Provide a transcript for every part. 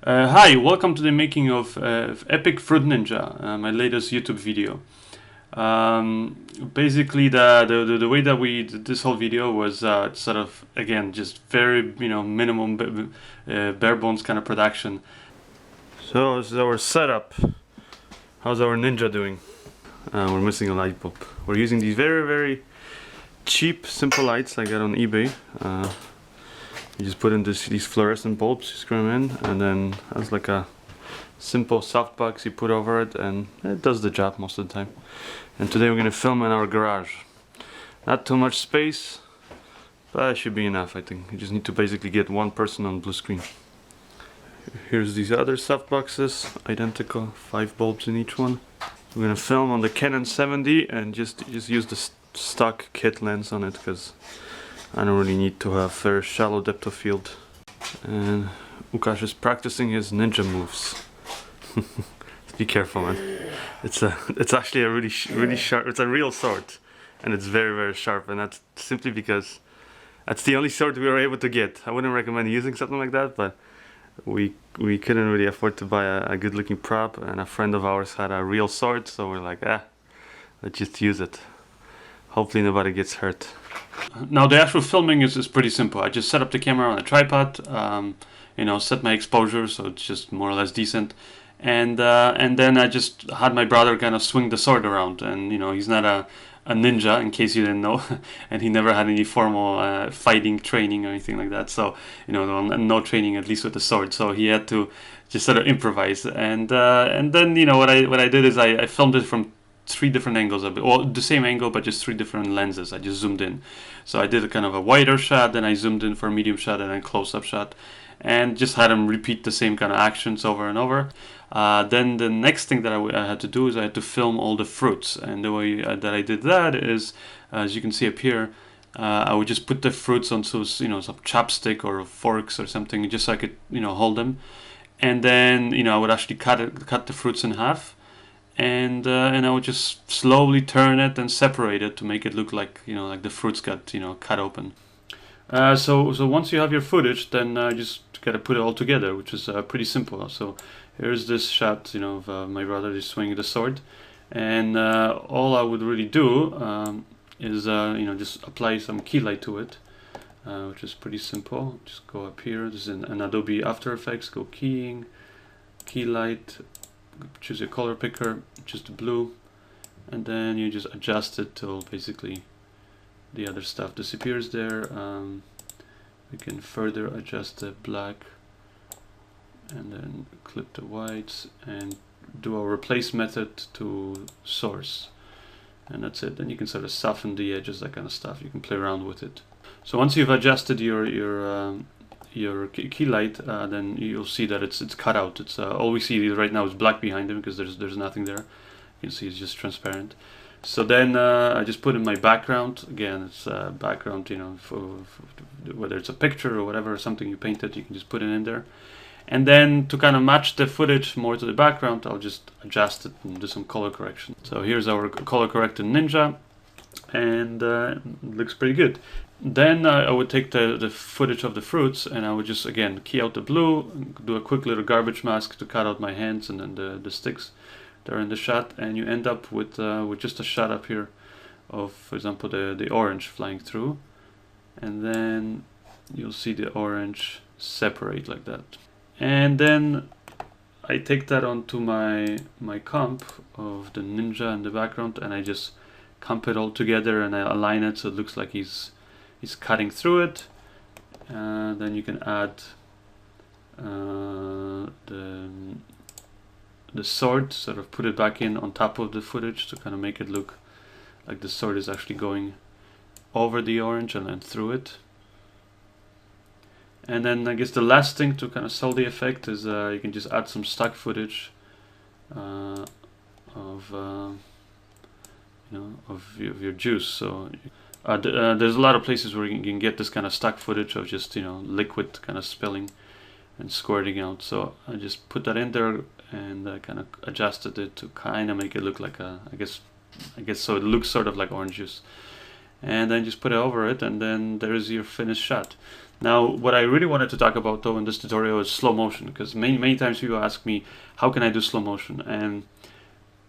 Hi, welcome to the making of Epic Fruit Ninja, my latest YouTube video. Basically, the way that we did this whole video was sort of, again, just very, minimum, bare bones kind of production. So this is our setup. How's our Ninja doing? We're missing a light bulb. We're using these very, very cheap, simple lights I got on eBay. You just put in these fluorescent bulbs, you screw them in, and then that's like a simple softbox you put over it, and it does the job most of the time. And today we're going to film in our garage. Not too much space, but it should be enough, I think. You just need to basically get one person on blue screen. Here's these other softboxes, identical, 5 bulbs in each one. We're going to film on the Canon 70 and just use the stock kit lens on it, because I don't really need to have very shallow depth of field. And Łukasz is practicing his ninja moves. Be careful, man. It's actually a really sharp. It's a real sword, and it's very, very sharp. And that's simply because that's the only sword we were able to get. I wouldn't recommend using something like that, but we couldn't really afford to buy a good-looking prop. And a friend of ours had a real sword, so we're like, let's just use it. Hopefully nobody gets hurt. Now the actual filming is pretty simple. I just set up the camera on a tripod, set my exposure so it's just more or less decent, and then I just had my brother kind of swing the sword around. And he's not a ninja, in case you didn't know, and he never had any formal fighting training or anything like that. So no training, at least with the sword. So he had to just sort of improvise. And then what I did is I filmed it from 3 different angles, well, the same angle but just 3 different lenses. I just zoomed in. So I did a kind of a wider shot, then I zoomed in for a medium shot, and then close-up shot, and just had him repeat the same kind of actions over and over. Then the next thing that I had to do is I had to film all the fruits, and the way that I did that is, as you can see up here, I would just put the fruits onto some chopstick or forks or something, just so I could hold them, and then I would actually cut the fruits in half. And I would just slowly turn it and separate it to make it look like like the fruits got cut open. So once you have your footage, then just gotta put it all together, which is pretty simple. So here's this shot of my brother just swinging the sword, and all I would really do is just apply some key light to it, which is pretty simple. Just go up here. This is an Adobe After Effects. Go keying, key light. Choose your color picker, choose the blue, and then you just adjust it till basically the other stuff disappears there. We can further adjust the black, and then clip the whites and do a replace method to source, and that's it. Then you can sort of soften the edges, that kind of stuff. You can play around with it. So once you've adjusted your key light, then you'll see that it's cut out. It's all we see right now is black behind him, because there's nothing there. You can see it's just transparent. So then I just put in my background. Again, it's background, for whether it's a picture or whatever, something you painted, you can just put it in there. And then to kind of match the footage more to the background, I'll just adjust it and do some color correction. So here's our color corrected Ninja, and it looks pretty good. Then I would take the footage of the fruits, and I would just, again, key out the blue, do a quick little garbage mask to cut out my hands and then the sticks that are in the shot, and you end up with just a shot up here of, for example, the orange flying through, and then you'll see the orange separate like that. And then I take that onto my comp of the Ninja in the background, and I just comp it all together, and I align it so it looks like he's cutting through it. Then you can add the sword, sort of put it back in on top of the footage to kind of make it look like the sword is actually going over the orange and then through it. And then I guess the last thing to kind of sell the effect is you can just add some stock footage of your juice. So there's a lot of places where you can get this kind of stock footage of just liquid kind of spilling and squirting out. So I just put that in there and kind of adjusted it to kind of make it look like I guess so it looks sort of like orange juice. and then just put it over it, and then there's your finished shot. Now, what I really wanted to talk about though in this tutorial is slow motion, because many times people ask me, how can I do slow motion? And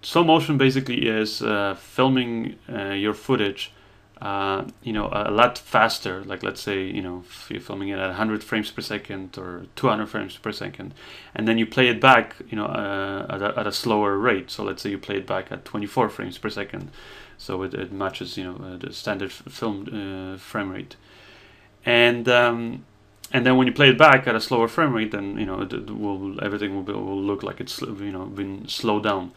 slow motion basically is filming your footage a lot faster. Like, let's say, if you're filming it at 100 frames per second or 200 frames per second, and then you play it back, at a slower rate. So let's say you play it back at 24 frames per second, so it matches, the standard film frame rate. And then when you play it back at a slower frame rate, then everything will look like it's been slowed down.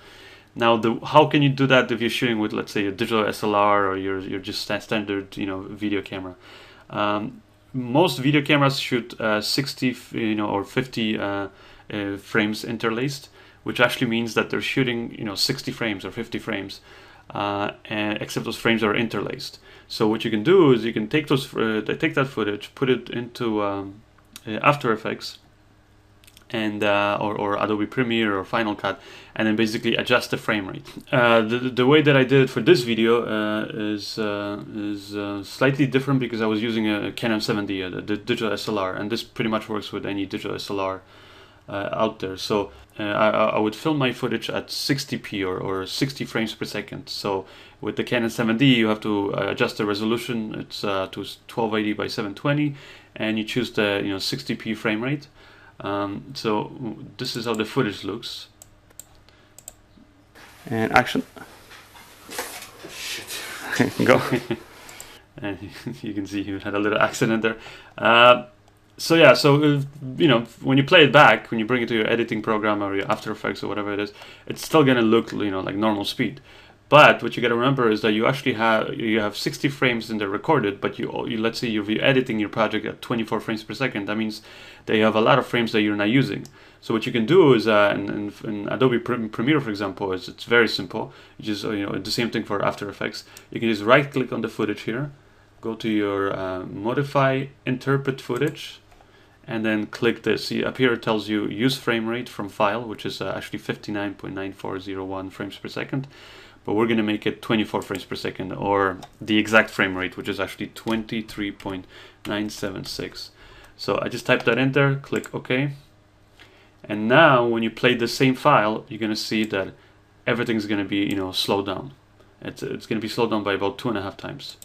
Now, how can you do that if you're shooting with, let's say, a digital SLR or you're just standard video camera? Most video cameras shoot 60 or 50 frames interlaced, which actually means that they're shooting 60 frames or 50 frames, except those frames are interlaced. So what you can do is you can take that footage, put it into After Effects, and or Adobe Premiere or Final Cut, and then basically adjust the frame rate. The way that I did it for this video is slightly different, because I was using a Canon 7D, the digital SLR, and this pretty much works with any digital SLR out there. So I would film my footage at 60p or 60 frames per second. So with the Canon 7D, you have to adjust the resolution. It's to 1280 by 720, and you choose the 60p frame rate. So this is how the footage looks. And action. Go. And you can see you had a little accident there. So yeah, so when you play it back, when you bring it to your editing program or your After Effects or whatever it is, it's still gonna look like normal speed. But what you got to remember is that you actually have 60 frames in there recorded, but let's say you're editing your project at 24 frames per second. That means that you have a lot of frames that you're not using. So what you can do is in Adobe Premiere, for example, it's very simple. You just the same thing for After Effects. You can just right click on the footage here, go to your modify interpret footage, and then click this. See, up here it tells you use frame rate from file, which is actually 59.9401 frames per second. But we're going to make it 24 frames per second, or the exact frame rate, which is actually 23.976. So I just typed that in there, click OK. And now when you play the same file, you're going to see that everything's going to be slowed down. It's going to be slowed down by about 2.5 times.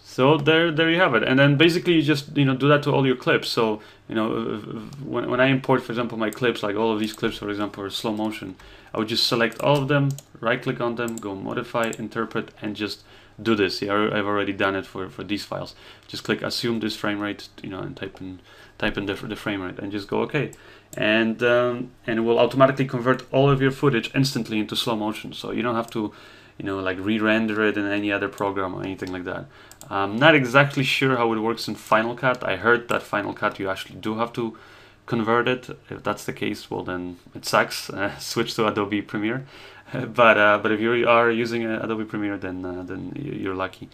So there you have it. And then basically you just do that to all your clips. So when I import, for example, my clips, like all of these clips, for example, are slow motion, I would just select all of them, right click on them, go modify, interpret, and just do this. Yeah, I've already done it for these files. Just click assume this frame rate, and type in the frame rate, and just go OK. And it will automatically convert all of your footage instantly into slow motion. So you don't have to like re-render it in any other program or anything like that. I'm not exactly sure how it works in Final Cut. I heard that Final Cut you actually do have to convert it. If that's the case, well then it sucks. Switch to Adobe Premiere. But if you are using Adobe Premiere, then you're lucky.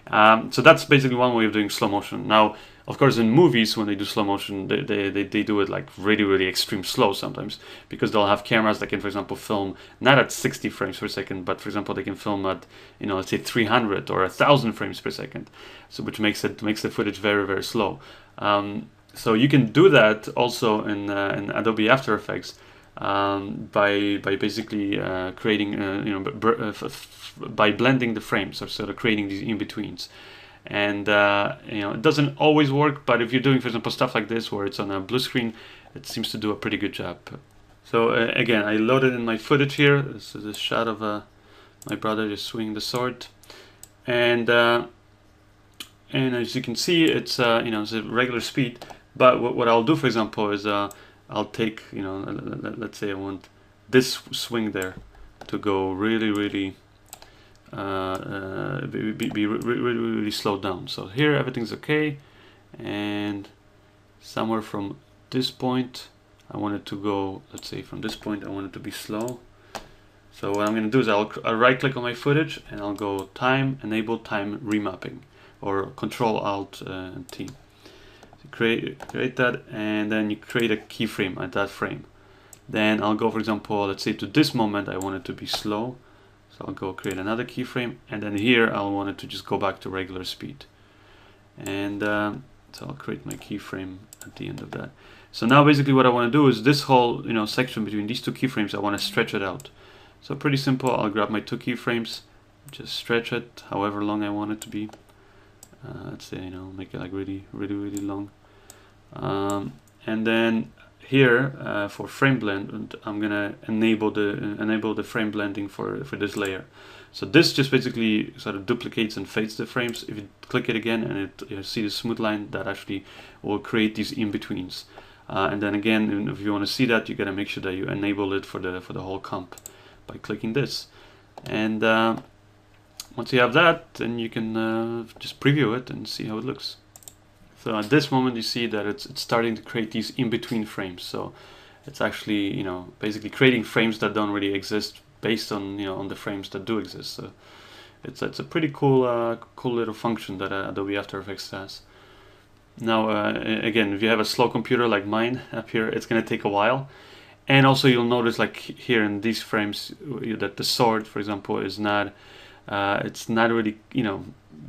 So that's basically one way of doing slow motion. Now, of course, in movies, when they do slow motion, they do it like really extreme slow sometimes, because they'll have cameras that can, for example, film not at 60 frames per second, but for example, they can film at let's say 300 or 1,000 frames per second, so which makes the footage very slow. So you can do that also in Adobe After Effects by basically creating by blending the frames, or sort of creating these in-betweens. And it doesn't always work, but if you're doing, for example, stuff like this where it's on a blue screen, it seems to do a pretty good job. So again, I loaded in my footage here. This is a shot of my brother just swinging the sword, and as you can see, it's it's a regular speed. But what I'll do, for example, is I'll take let's say I want this swing there to go really be really slowed down. So here everything's okay, and somewhere from this point I want it to go, let's say from this point I want it to be slow. So what I'm going to do is I'll right click on my footage and I'll go time, enable time remapping, or Control Alt T. create that, and then you create a keyframe at that frame. Then I'll go, for example, let's say to this moment I want it to be slow, so I'll go create another keyframe, and then here I'll want it to just go back to regular speed. And so I'll create my keyframe at the end of that. So now basically what I want to do is this whole section between these two keyframes, I want to stretch it out. So pretty simple. I'll grab my two keyframes, just stretch it however long I want it to be. Let's say make it like really long. And then here for frame blend, I'm gonna enable the frame blending for this layer. So this just basically sort of duplicates and fades the frames. If you click it again and you see the smooth line, that actually will create these in-betweens. And then again, if you want to see that, you gotta make sure that you enable it for the whole comp by clicking this. And once you have that, then you can just preview it and see how it looks. So at this moment, you see that it's starting to create these in-between frames. So it's actually basically creating frames that don't really exist based on on the frames that do exist. So it's a pretty cool cool little function that Adobe After Effects has. Now again, if you have a slow computer like mine up here, it's going to take a while. And also you'll notice like here in these frames that the sword, for example, is not it's not really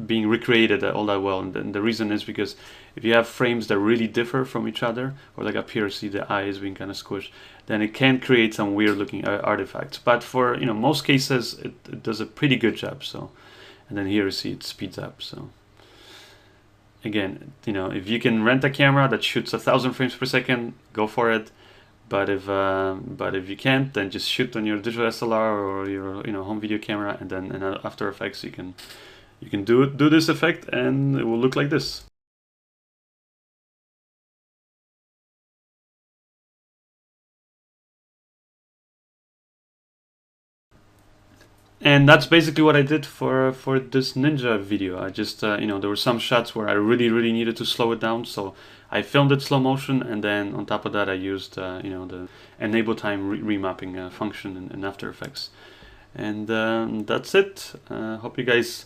being recreated all that well. And the reason is because if you have frames that really differ from each other, or like up here see the eyes being kind of squished, then it can create some weird looking artifacts. But for most cases it does a pretty good job. So, and then here you see it speeds up. So again, if you can rent a camera that shoots 1,000 frames per second, go for it. But if you can't, then just shoot on your digital SLR or your home video camera, and then in After Effects you can do this effect, and it will look like this. And that's basically what I did for this ninja video. I just there were some shots where I really needed to slow it down, so I filmed it slow motion, and then on top of that I used the enable time remapping function in After Effects. And that's it. Hope you guys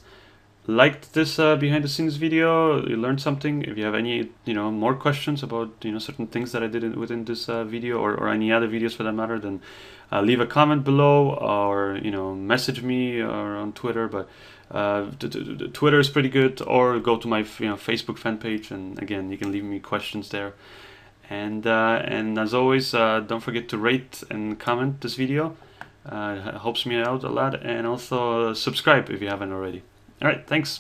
liked this behind the scenes video. You learned something. If you have any more questions about certain things that I did within this video, or any other videos for that matter, then leave a comment below, or message me or on Twitter. But Twitter is pretty good, or go to my Facebook fan page, and again you can leave me questions there. And as always, don't forget to rate and comment this video. It helps me out a lot, and also subscribe if you haven't already. All right, thanks.